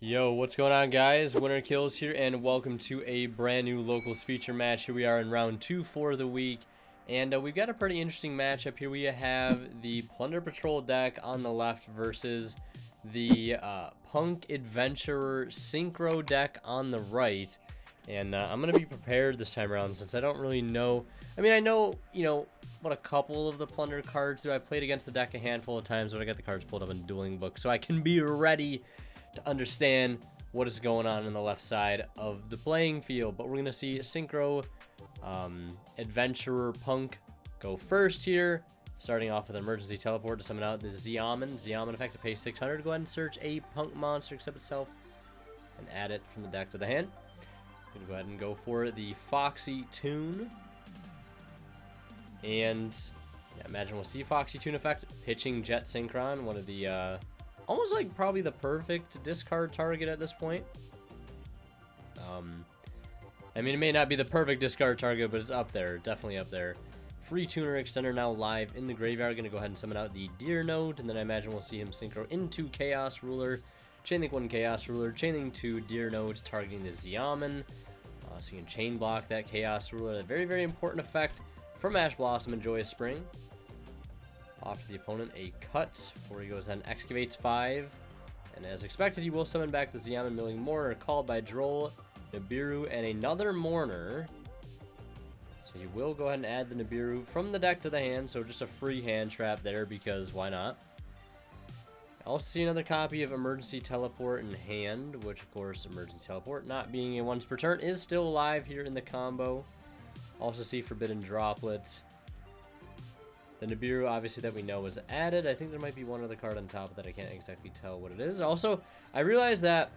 Yo, what's going on, guys? Winner Kills here, and welcome to a brand new locals feature match. Here we are in round 2 for the week, and we've got a pretty interesting matchup here. We have the Plunder Patrol deck on the left versus the Punk Adventurer Synchro deck on the right. And I'm going to be prepared this time around since I don't really know. I mean, I know, what a couple of the Plunder cards do. I played against the deck a handful of times, but I got the cards pulled up in the dueling book, so I can be ready to understand what is going on the left side of the playing field. But we're going to see Synchro Adventurer Punk go first here, starting off with an emergency teleport to summon out the Xiamen. Xiamen effect to pay 600. Go ahead and search a Punk monster except itself and add it from the deck to the hand. Gonna go ahead and go for the Foxy Tune. And yeah, imagine we'll see Foxy Tune effect, pitching Jet Synchron, one of the almost like probably the perfect discard target at this point. I mean, it may not be the perfect discard target, but it's up there, definitely up there. Free Tuner Extender now live in the graveyard. Gonna go ahead and summon out the Deer Note, and then I imagine we'll see him synchro into Chaos Ruler. Chainlink 1 Chaos Ruler, Chainlink 2 Deer Note, targeting the Xiamen. So you can chain block that Chaos Ruler. A very, very important effect from Ash Blossom and Joyous Spring. Off to the opponent, a cut, before he goes ahead and excavates 5. And as expected, he will summon back the Xiamen Milling Mourner, called by Droll, Nibiru, and another Mourner. So he will go ahead and add the Nibiru from the deck to the hand, so just a free hand trap there, because why not? Also see another copy of Emergency Teleport in hand, which of course Emergency Teleport, not being a once per turn, is still alive here in the combo. Also see Forbidden Droplets. The Nibiru, obviously, that we know was added. I think there might be one other card on top that I can't exactly tell what it is. Also, I realized that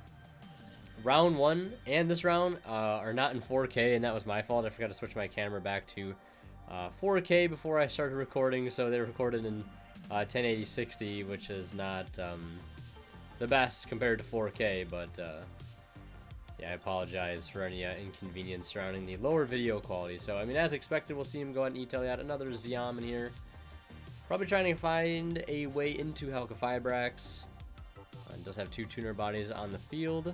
round 1 and this round are not in 4K, and that was my fault. I forgot to switch my camera back to 4K before I started recording, so they recorded in 1080-60, which is not the best compared to 4K, but yeah, I apologize for any inconvenience surrounding the lower video quality. So, I mean, as expected, we'll see him go ahead and E-Tail out another Xiamen here. Probably trying to find a way into Halqifibrax. Does have 2 tuner bodies on the field.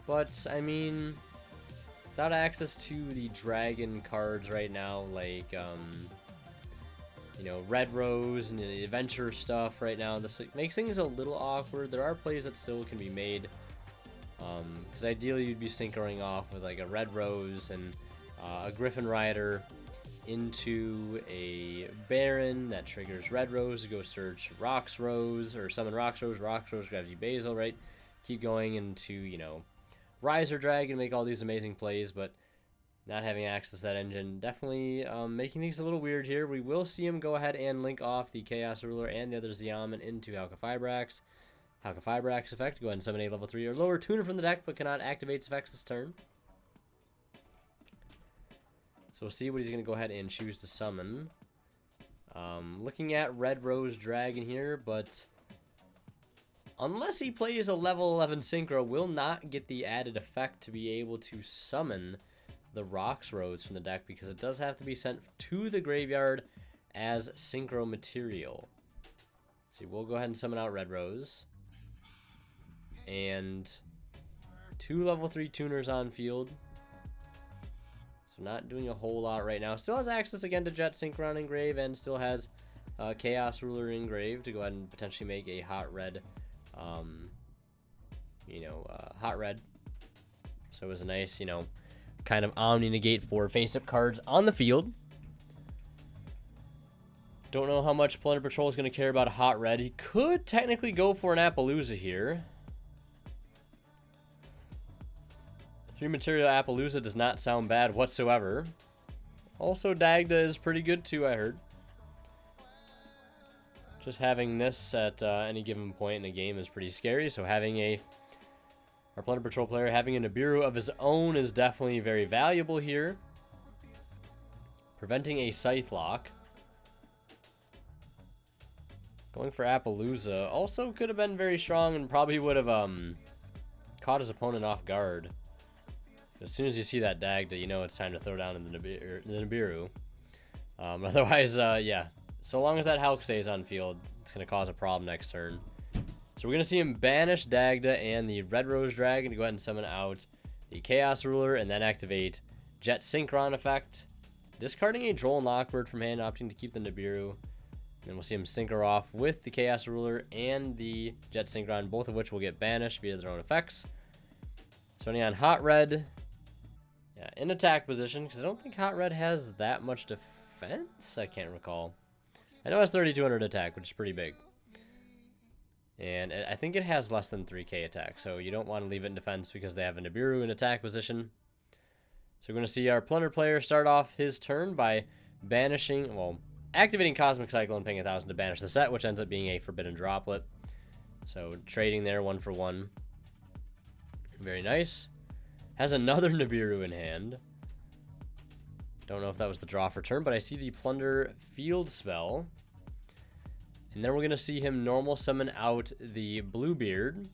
But, I mean, without access to the dragon cards right now, like, Red Rose and the adventure stuff right now, this makes things a little awkward. There are plays that still can be made. Because ideally you'd be synchroing off with like a Red Rose and a Griffin Rider into a Baron that triggers Red Rose to go search Rox Rose, or summon Rox Rose grabs you Basil, right? Keep going into, Riser Dragon, make all these amazing plays, but not having access to that engine definitely making things a little weird here. We will see him go ahead and link off the Chaos Ruler and the other Xiamen into Halqifibrax. Halqifibrax effect, go ahead and summon a level 3 or lower tuner from the deck, but cannot activate its effects this turn. So we'll see what he's going to go ahead and choose to summon. Looking at Red Rose Dragon here, but unless he plays a level 11 Synchro, will not get the added effect to be able to summon the Rox Rose from the deck, because it does have to be sent to the graveyard as Synchro material. So we'll go ahead and summon out Red Rose. And 2 level 3 tuners on field. So not doing a whole lot right now. Still has access again to Jet Synchron engrave, and still has Chaos Ruler engrave to go ahead and potentially make a hot red. Hot red. So it was a nice, kind of Omni negate for face-up cards on the field. Don't know how much Plunder Patrol is going to care about a hot red. He could technically go for an Appaloosa here. 3 material Appaloosa does not sound bad whatsoever. Also, Dagda is pretty good too, I heard. Just having this at any given point in a game is pretty scary, so having our Plunder Patrol player having a Nibiru of his own is definitely very valuable here. Preventing a Scythe Lock. Going for Appaloosa also could have been very strong and probably would have caught his opponent off guard. As soon as you see that Dagda, you know it's time to throw down in the Nibiru. Otherwise, yeah. So long as that Hulk stays on field, it's going to cause a problem next turn. So we're going to see him banish Dagda and the Red Rose Dragon to go ahead and summon out the Chaos Ruler and then activate Jet Synchron effect. Discarding a Droll and Lockbird from hand, opting to keep the Nibiru. Then we'll see him Synchro off with the Chaos Ruler and the Jet Synchron, both of which will get banished via their own effects. Starting on Hot Red, yeah, in attack position, because I don't think Hot Red has that much defense. I can't recall. I know it has 3,200 attack, which is pretty big. And I think it has less than 3k attack, so you don't want to leave it in defense because they have a Nibiru in attack position. So we're going to see our Plunder player start off his turn by banishing, well, activating Cosmic Cycle and paying 1,000 to banish the set, which ends up being a Forbidden Droplet. So trading there 1 for 1. Very nice. Has another Nibiru in hand. Don't know if that was the draw for turn, but I see the Plunder field spell. And then we're going to see him normal summon out the Bluebeard.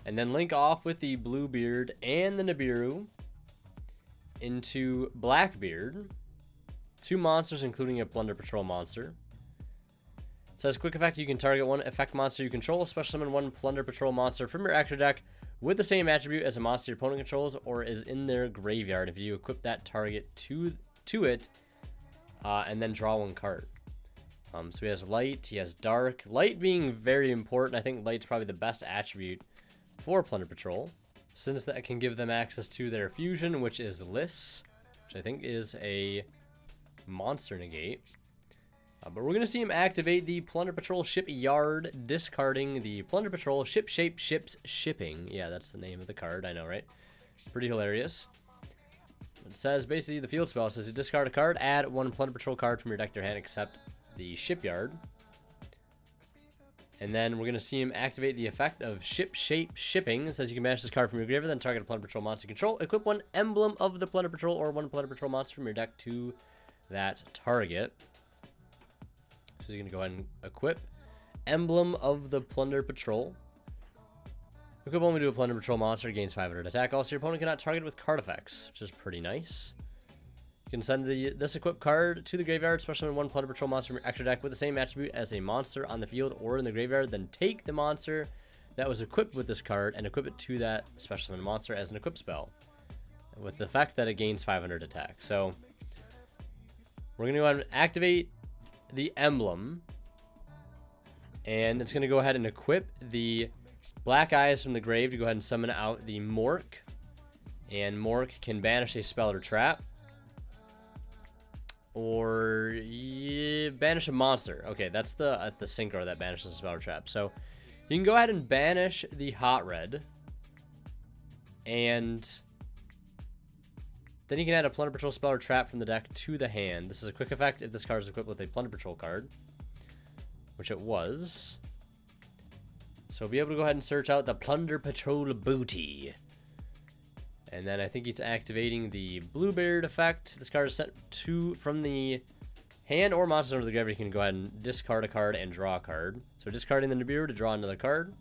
And then link off with the Bluebeard and the Nibiru into Blackbeard. 2 monsters, including a Plunder Patrol monster. It says, quick effect, you can target 1 effect monster you control, special summon 1 Plunder Patrol monster from your extra deck with the same attribute as a monster your opponent controls or is in their graveyard. If you equip that target to it, and then draw 1 card. So he has light, he has dark. Light being very important. I think light's probably the best attribute for Plunder Patrol, since that can give them access to their fusion, which is Liss, which I think is a monster negate. But we're going to see him activate the Plunder Patrol Shipyard, discarding the Plunder Patrol Ship-Shape Ships Shipping. Yeah, that's the name of the card, I know, right? Pretty hilarious. It says, basically, the field spell says you discard a card, add 1 Plunder Patrol card from your deck to your hand, except the Shipyard. And then we're going to see him activate the effect of Ship-Shape Shipping. It says you can banish this card from your graveyard, then target a Plunder Patrol monster you control. Equip 1 emblem of the Plunder Patrol or 1 Plunder Patrol monster from your deck to that target. So he's going to go ahead and equip emblem of the Plunder Patrol. Equip only to a Plunder Patrol monster, gains 500 attack. Also, your opponent cannot target with card effects, which is pretty nice. You can send this equipped card to the graveyard, special summon 1 Plunder Patrol monster from your extra deck with the same attribute as a monster on the field or in the graveyard. Then take the monster that was equipped with this card and equip it to that special summon monster as an equip spell, with the fact that it gains 500 attack. So we're going to go ahead and activate the emblem, and it's going to go ahead and equip the Black Eyes from the grave to go ahead and summon out the Mork, and Mork can banish a spell or trap, or banish a monster. Okay, that's the Synchro that banishes a spell or trap. So you can go ahead and banish the Hot Red, and then you can add a Plunder Patrol spell or trap from the deck to the hand. This is a quick effect if this card is equipped with a Plunder Patrol card, which it was. So we'll be able to go ahead and search out the Plunder Patrol booty. And then I think he's activating the Bluebeard effect. This card is sent from the hand or monsters under the graveyard. You can go ahead and discard a card and draw a card. So discarding the Nibiru to draw another card.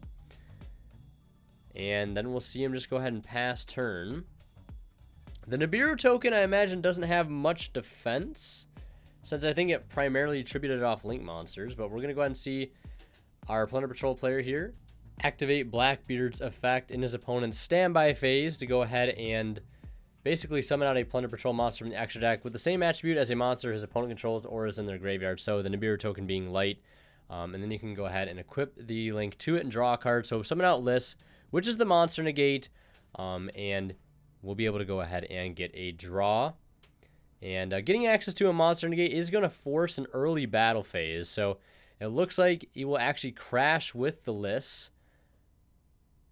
And then we'll see him just go ahead and pass turn. The Nibiru token, I imagine, doesn't have much defense, since I think it primarily attributed off Link monsters. But we're going to go ahead and see our Plunder Patrol player here activate Blackbeard's effect in his opponent's standby phase to go ahead and basically summon out a Plunder Patrol monster from the extra deck with the same attribute as a monster his opponent controls or is in their graveyard. So the Nibiru token being light. And then you can go ahead and equip the link to it and draw a card. So summon out Liss, which is the monster negate. And we'll be able to go ahead and get a draw. And getting access to a monster negate is going to force an early battle phase. So it looks like it will actually crash with the Liss,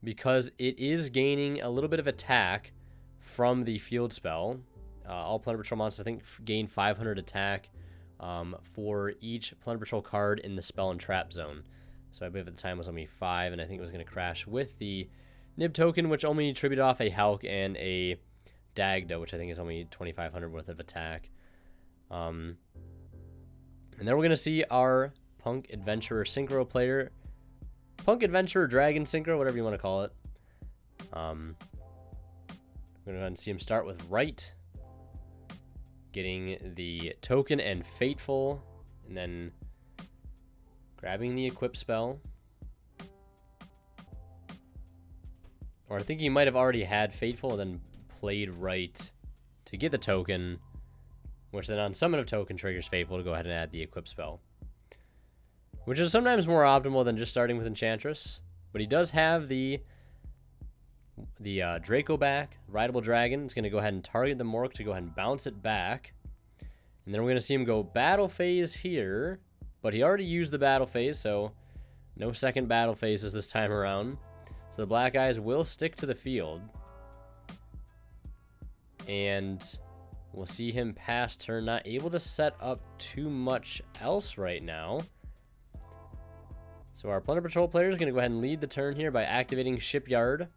because it is gaining a little bit of attack from the field spell. All Plunder Patrol monsters, I think, gain 500 attack for each Plunder Patrol card in the spell and trap zone. So I believe at the time it was only 5, and I think it was going to crash with the Nib token, which only attributed off a Hulk and a Dagda, which I think is only 2,500 worth of attack. And then we're going to see our Punk Adventurer Synchro player. Punk Adventurer Dragon Synchro, whatever you want to call it. We're going to go ahead and see him start with Right, getting the token and Fateful, and then grabbing the Equip spell. Or I think he might have already had Fateful and then played right to get the token, which then on summon of token triggers Fateful to go ahead and add the equip spell. Which is sometimes more optimal than just starting with Enchantress. But he does have the Draco back, Rideable Dragon. It's going to go ahead and target the Mork to go ahead and bounce it back. And then we're going to see him go Battle Phase here. But he already used the Battle Phase, so no second Battle Phases this time around. So the Black Eyes will stick to the field. And we'll see him pass turn. Not able to set up too much else right now. So our Plunder Patrol player is going to go ahead and lead the turn here by activating Shipyard.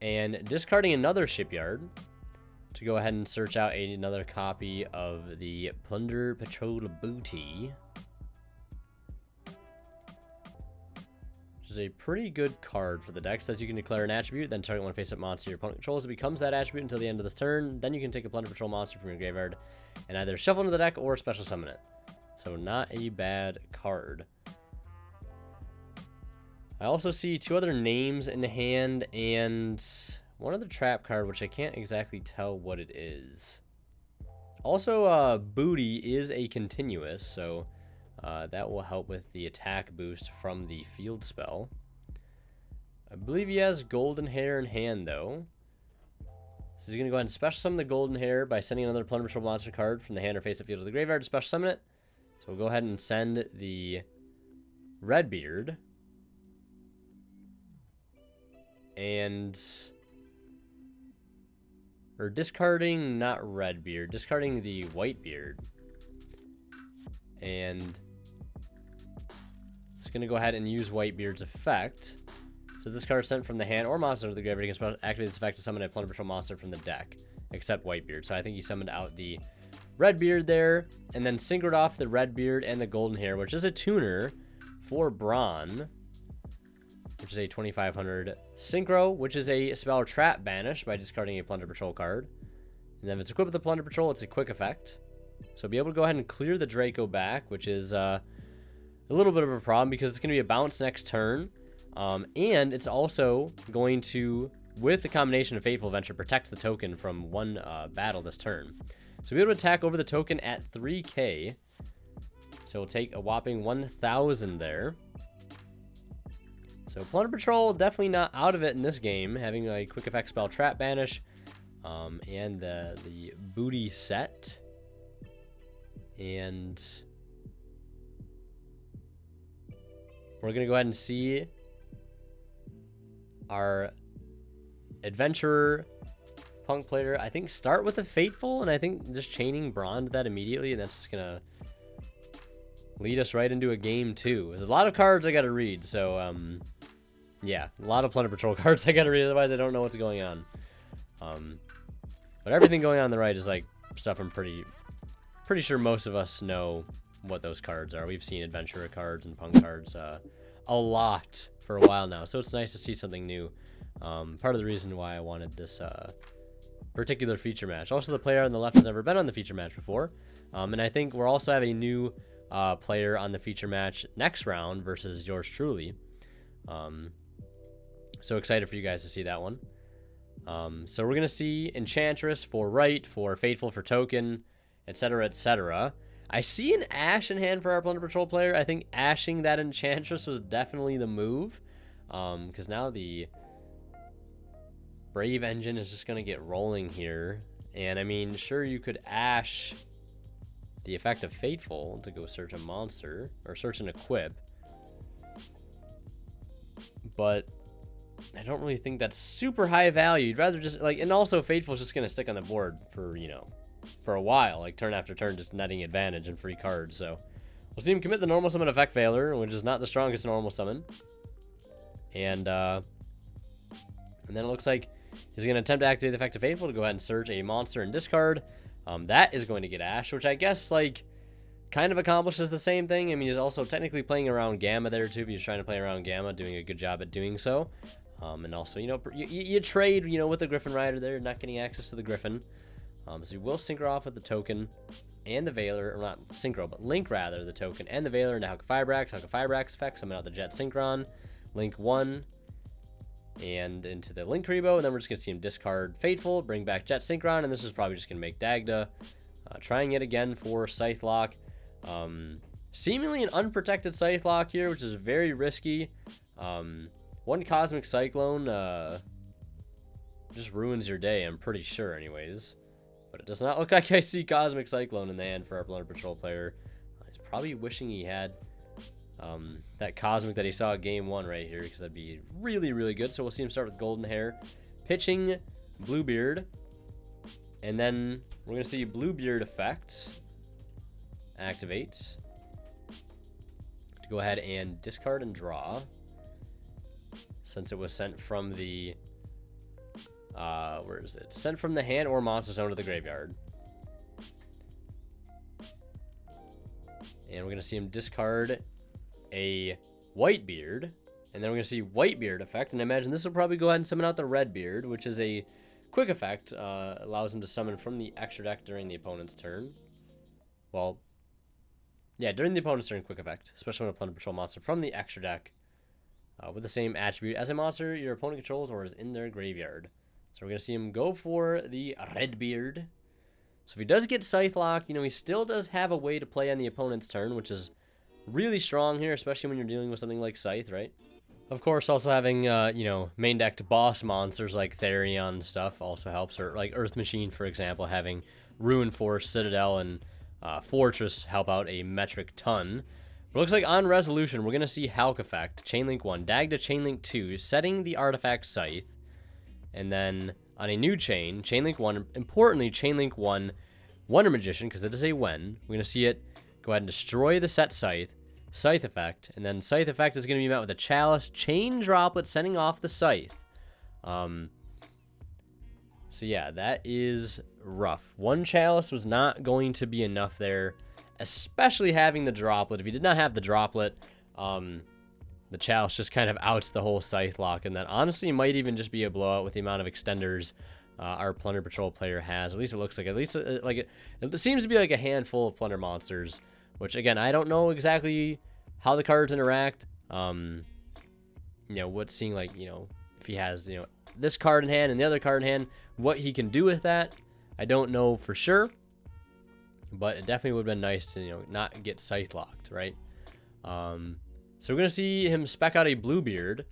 And discarding another Shipyard to go ahead and search out another copy of the Plunder Patrol booty. Which is a pretty good card for the deck. Says you can declare an attribute, then target one face-up monster your opponent controls. It becomes that attribute until the end of this turn. Then you can take a Plunder Patrol monster from your graveyard and either shuffle into the deck or special summon it. So not a bad card. I also see two other names in hand and one other trap card, which I can't exactly tell what it is. Also, Booty is a continuous, so that will help with the attack boost from the field spell. I believe he has Golden Hair in hand, though. So he's going to go ahead and special summon the Golden Hair by sending another Plunder Patrol monster card from the hand or face-up field to the graveyard to special summon it. So we'll go ahead and send the Redbeard. Or discarding, not Redbeard, discarding the Whitebeard. And it's going to go ahead and use Whitebeard's effect. So this card is sent from the hand or monster to the graveyard. You can activate this effect to summon a Plunder Patrol monster from the deck, except Whitebeard. So I think he summoned out the Redbeard there, and then synchroed off the Redbeard and the Golden Hair, which is a tuner for Brawn, which is a 2500 Synchro, which is a spell Trap Banish by discarding a Plunder Patrol card. And then if it's equipped with the Plunder Patrol, it's a quick effect. So be able to go ahead and clear the Draco back, which is a little bit of a problem because it's going to be a bounce next turn. And it's also going to, with the combination of Fateful Venture, protect the token from one battle this turn. So we'll be able to attack over the token at 3k. So we'll take a whopping 1,000 there. So Plunder Patrol definitely not out of it in this game, having a quick effect spell Trap Banish, and the Booty set. And we're going to go ahead and see our Adventurer Punk player, I think, start with a Fateful, and I think just chaining Brawn to that immediately, and that's just going to lead us right into a game 2. There's a lot of cards I got to read, so, yeah, a lot of Plunder Patrol cards I got to read, otherwise I don't know what's going on. But everything going on the right is, like, stuff I'm pretty sure most of us know what those cards are. We've seen Adventurer cards and Punk cards a lot for a while now, so it's nice to see something new. Part of the reason why I wanted this particular feature match. Also, the player on the left has never been on the feature match before, and I think we'll also have a new player on the feature match next round versus yours truly. So excited for you guys to see that one. So we're gonna see Enchantress for right, for Fateful for token, etc., etc. I see an Ash in hand for our Plunder Patrol player. I think ashing that Enchantress was definitely the move, because now the Brave engine is just going to get rolling here. And I mean, sure, you could ash the effect of Fateful to go search a monster or search an equip, but I don't really think that's super high value. You'd rather just, like, and also Fateful is just going to stick on the board for, you know, for a while, like turn after turn, just netting advantage and free cards. So we'll see him commit the normal summon effect Veiler, which is not the strongest normal summon. And then it looks like he's going to attempt to activate the effect of Fateful to go ahead and search a monster and discard. That is going to get Ash, which I guess, like, kind of accomplishes the same thing. I mean, he's also technically playing around Gamma there, too. If he's trying to play around Gamma, doing a good job at doing so. And also, you know, you trade, you know, with the Griffin Rider there, not getting access to the Griffin. So you will synchro off with the token and the Veiler, or not synchro, but link rather the token and the Veiler into Hawk Firebrax effect, summon out the Jet Synchron, Link 1 and into the Link Rebo, and then we're just going to see him discard Fateful, bring back Jet Synchron, and this is probably just going to make Dagda. Trying it again for Scythe Lock. Seemingly an unprotected Scythe Lock here, which is very risky. One Cosmic Cyclone just ruins your day, I'm pretty sure anyways. But it does not look like I see Cosmic Cyclone in the hand for our Plunder Patrol player. He's probably wishing he had that Cosmic that he saw at game 1 right here, because that'd be really, really good. So we'll see him start with Golden Hair, pitching Bluebeard, and then we're going to see Bluebeard effect activate to go ahead and discard and draw, since it was sent from the where is it? Sent from the hand or monster zone to the graveyard. And we're going to see him discard a Whitebeard, and then we're going to see Whitebeard effect, and I imagine this will probably go ahead and summon out the Redbeard, which is a quick effect, allows him to summon from the extra deck during the opponent's turn. Well, yeah, during the opponent's turn, quick effect, especially when a Plunder Patrol monster from the extra deck with the same attribute as a monster your opponent controls or is in their graveyard. So we're going to see him go for the Redbeard. So if he does get Scythe Lock, you know, he still does have a way to play on the opponent's turn, which is really strong here, especially when you're dealing with something like Scythe, right? Of course, also having, you know, main decked boss monsters like Therion stuff also helps, or like Earth Machine, for example, having Ruin Force, Citadel, and Fortress help out a metric ton. But it looks like on resolution, we're going to see Hulk effect, Chainlink 1, Dagda Chainlink 2, setting the artifact Scythe, and then on a new chain, Chainlink 1, importantly, Chainlink 1, Wonder Magician, because it is a when, we're going to see it go ahead and destroy the set Scythe, Scythe effect, and then Scythe effect is going to be met with a Chalice, Chain Droplet, sending off the Scythe. So yeah, that is rough. One Chalice was not going to be enough there, especially having the Droplet. If you did not have the Droplet, the Chalice just kind of outs the whole Scythe Lock, and that honestly might even just be a blowout with the amount of extenders our Plunder Patrol player has. At least it looks like, it seems to be like a handful of Plunder monsters, which again, I don't know exactly how the cards interact. You know, what's seeing, like, you know, if he has, you know, this card in hand and the other card in hand, what he can do with that, I don't know for sure. But it definitely would have been nice to, you know, not get Scythe locked, right? So we're going to see him spec out a Bluebeard,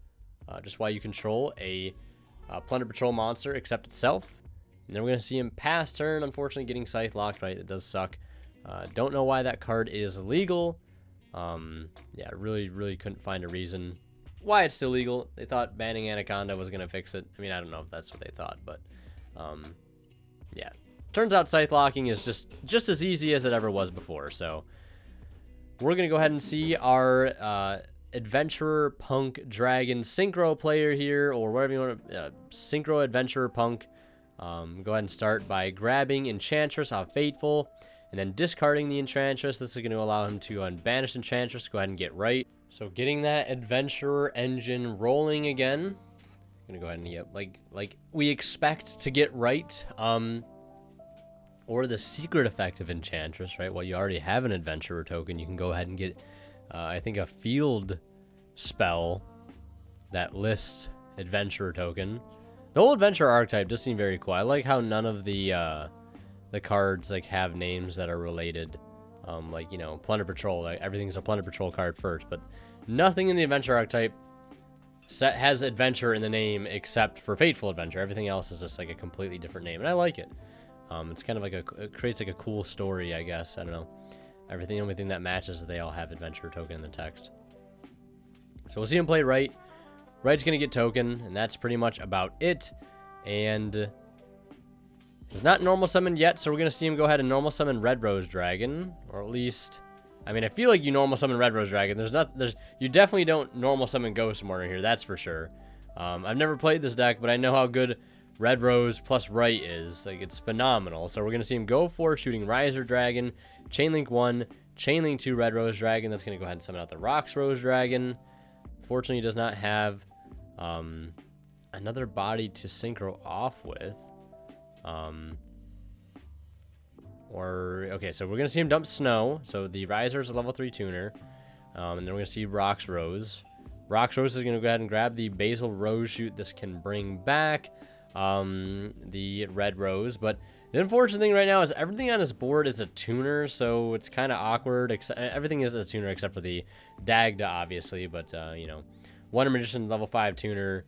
just while you control a Plunder Patrol monster except itself. And then we're going to see him pass turn, unfortunately getting Scythe locked, right? It does suck. Don't know why that card is legal. Yeah, really couldn't find a reason why it's still legal. They thought banning Anaconda was going to fix it. I mean, I don't know if that's what they thought, but yeah. Turns out Scythe locking is just as easy as it ever was before. So we're going to go ahead and see our Adventurer Punk Dragon Synchro player here, or whatever you want to, Synchro Adventurer Punk. Go ahead and start by grabbing Enchantress off Fateful, and then discarding the Enchantress. This is going to allow him to unbanish Enchantress, go ahead and get right. So getting that Adventurer engine rolling again. I'm going to go ahead and get, like we expect to get right. Or the secret effect of Enchantress, right? Well, you already have an Adventurer token. You can go ahead and get, I think, a field spell that lists Adventurer token. The whole Adventurer archetype does seem very cool. I like how none of the cards like have names that are related. Like, you know, Plunder Patrol. Like, everything's a Plunder Patrol card first, but nothing in the Adventurer archetype has Adventure in the name except for Fateful Adventure. Everything else is just like a completely different name, and I like it. It's kind of like it creates like a cool story, I guess. I don't know. The only thing that matches is they all have Adventure token in the text. So we'll see him play Right. Right's going to get token, and that's pretty much about it. And he's not normal summoned yet, so we're going to see him go ahead and normal summon Red Rose Dragon. Or at least, I mean, I feel like you normal summon Red Rose Dragon. You definitely don't normal summon Ghost Mourner here, that's for sure. I've never played this deck, but I know how good Red Rose plus Right is. Like, it's phenomenal. So we're going to see him go for shooting Riser Dragon, Chainlink 1, Chainlink 2 Red Rose Dragon. That's going to go ahead and summon out the Rocks Rose Dragon. Fortunately, he does not have another body to synchro off with. Okay, so we're going to see him dump Snow. So the Riser is a level 3 tuner. And then we're going to see Rocks Rose. Rox Rose is going to go ahead and grab the Basil Rose shoot. This can bring back the Red Rose, but the unfortunate thing right now is everything on his board is a tuner, so it's kind of awkward. Everything is a tuner except for the Dagda, obviously, but, you know, Wonder Magician, level 5 tuner.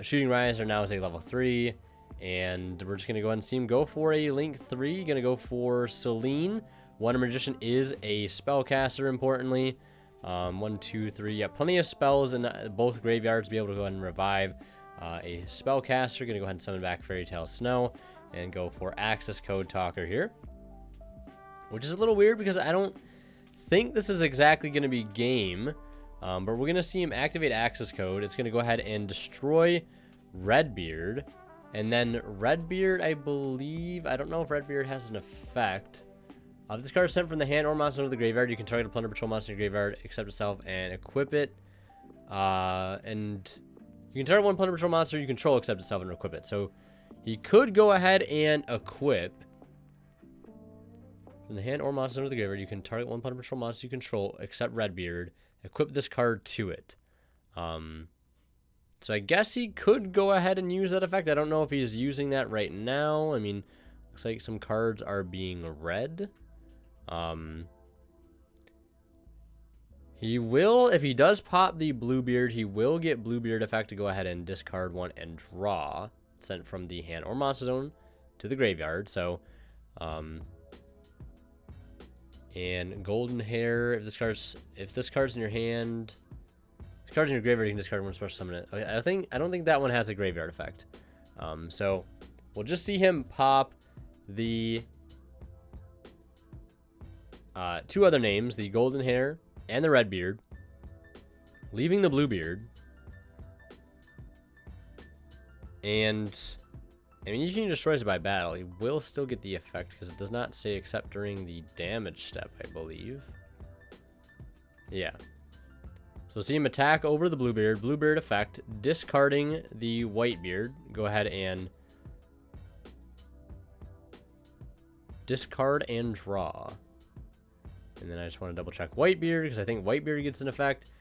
Shooting Riser now is a level 3, and we're just going to go ahead and see him go for a Link 3. Going to go for Celine. Wonder Magician is a spellcaster, importantly. 1, 2, 3. Yeah, plenty of spells in both graveyards to be able to go ahead and revive a spellcaster. Going to go ahead and summon back Fairy Tale Snow and go for Access Code Talker here, which is a little weird because I don't think this is exactly going to be game, but we're going to see him activate Access Code. It's going to go ahead and destroy Redbeard, and then Redbeard, I believe, I don't know if Redbeard has an effect. If this card is sent from the hand or monster to the graveyard, you can target a Plunder Patrol monster in your graveyard, accept itself, and equip it. And you can target one Plunder Patrol monster you control, accept itself, and equip it. So he could go ahead and equip. From the hand or monster to the graveyard, you can target one Plunder Patrol monster you control, except Redbeard, equip this card to it. So I guess he could go ahead and use that effect. I don't know if he's using that right now. I mean, looks like some cards are being read. He will, if he does pop the Bluebeard, he will get Bluebeard effect to go ahead and discard one and draw, sent from the hand or monster zone to the graveyard. So, and Golden Hair, if this card's in your hand, if this card's in your graveyard, you can discard one special summon it. Okay, I don't think that one has a graveyard effect. So we'll just see him pop the two other names, the Golden Hair and the Redbeard, leaving the Bluebeard. And I mean, you can destroy it by battle. He will still get the effect because it does not say except during the damage step, I believe. Yeah. So see him attack over the Bluebeard. Bluebeard effect, discarding the Whitebeard. Go ahead and discard and draw. And then I just want to double check Whitebeard because I think Whitebeard gets an effect.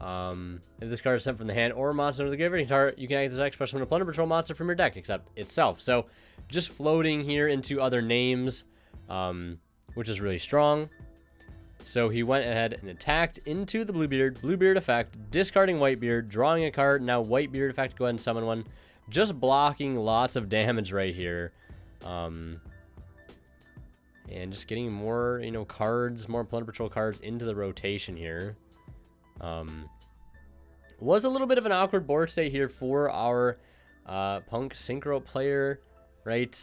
If this card is sent from the hand or monster to the graveyard, you can activate this effect, special summon a Plunder Patrol monster from your deck, except itself. So just floating here into other names, which is really strong. So he went ahead and attacked into the Bluebeard. Bluebeard effect, discarding Whitebeard, drawing a card. Now Whitebeard effect, go ahead and summon one. Just blocking lots of damage right here. And just getting more, you know, cards, more Plunder Patrol cards into the rotation here. Was a little bit of an awkward board state here for our Punk Synchro player, right?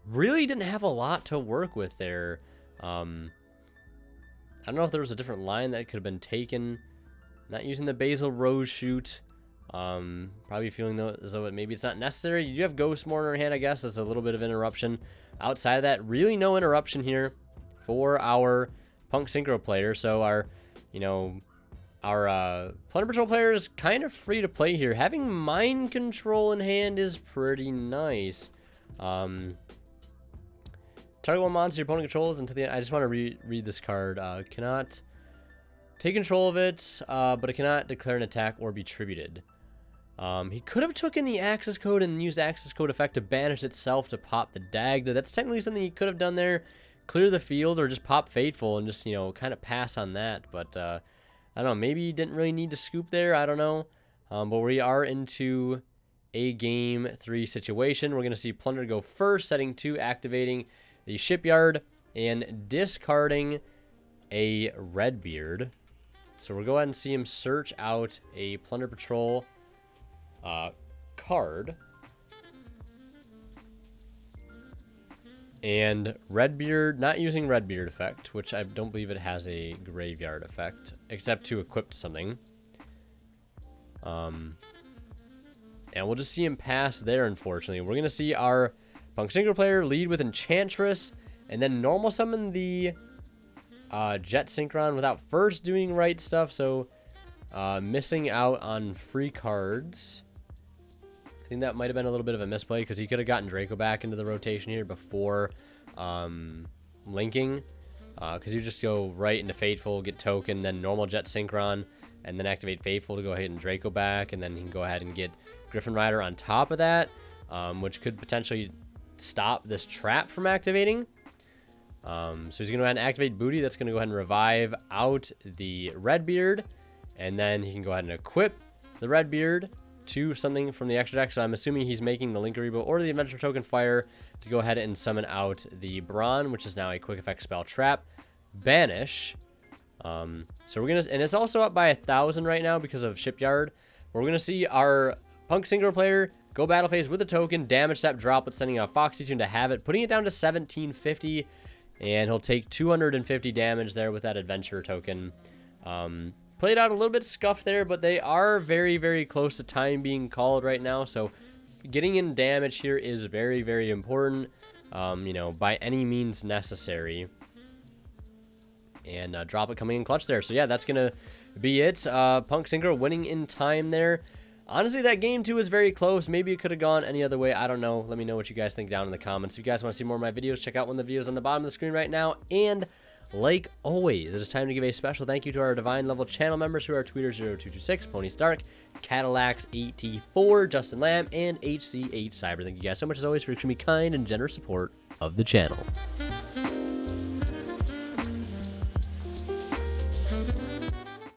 Really didn't have a lot to work with there. I don't know if there was a different line that could have been taken. Not using the Basil Rose shoot. Probably feeling as though maybe it's not necessary. You do have Ghost Mourner in hand, I guess. That's a little bit of interruption. Outside of that, really no interruption here for our Punk Synchro player. So our, you know, our Plunder Patrol player is kind of free to play here. Having Mind Control in hand is pretty nice. Target one monster your opponent controls until the end. I just want to read this card. Cannot take control of it, but it cannot declare an attack or be tributed. He could have taken the access code and used access code effect to banish itself to pop the Dagda. That's technically something he could have done there. Clear the field or just pop Fateful and just, you know, kind of pass on that. But I don't know. Maybe he didn't really need to scoop there. I don't know. But we are into a game 3 situation. We're going to see Plunder go first, setting 2, activating the Shipyard, and discarding a Redbeard. So we'll go ahead and see him search out a Plunder Patrol card. And Redbeard, not using Redbeard effect, which I don't believe it has a graveyard effect, except to equip to something. And we'll just see him pass there, unfortunately. We're going to see our Punk Synchro player lead with Enchantress, and then normal summon the Jet Synchron without first doing right stuff, so missing out on free cards. I think that might have been a little bit of a misplay because he could have gotten Draco back into the rotation here before linking. Because you just go right into Fateful, get Token, then normal Jet Synchron, and then activate Fateful to go ahead and Draco back, and then you can go ahead and get Griffin Rider on top of that, which could potentially stop this trap from activating. So he's going to go ahead and activate Booty. That's going to go ahead and revive out the Redbeard, and then he can go ahead and equip the Redbeard to something from the extra deck. So I'm assuming he's making the Link Rebo or the Adventure Token Fire to go ahead and summon out the Brawn, which is now a quick effect spell trap. Banish. So we're gonna, and it's also up by 1,000 right now because of Shipyard. We're gonna see our Punk Synchro player go battle phase with a token, damage step, drop it, sending out Foxy Tune to have it, putting it down to 1750, and he'll take 250 damage there with that Adventure Token. Played out a little bit scuffed there, but they are very, very close to time being called right now. So getting in damage here is very, very important, you know, by any means necessary. And drop it coming in clutch there. So yeah, that's going to be it. Punk Synchro winning in time there. Honestly, that game too is very close. Maybe it could have gone any other way. I don't know. Let me know what you guys think down in the comments. If you guys want to see more of my videos, check out one of the videos on the bottom of the screen right now. And like always, it is time to give a special thank you to our Divine Level channel members who are Tweeter0226, Pony Stark, Cadillacs84, Justin Lamb, and HCH Cyber. Thank you guys so much as always for extremely kind and generous support of the channel.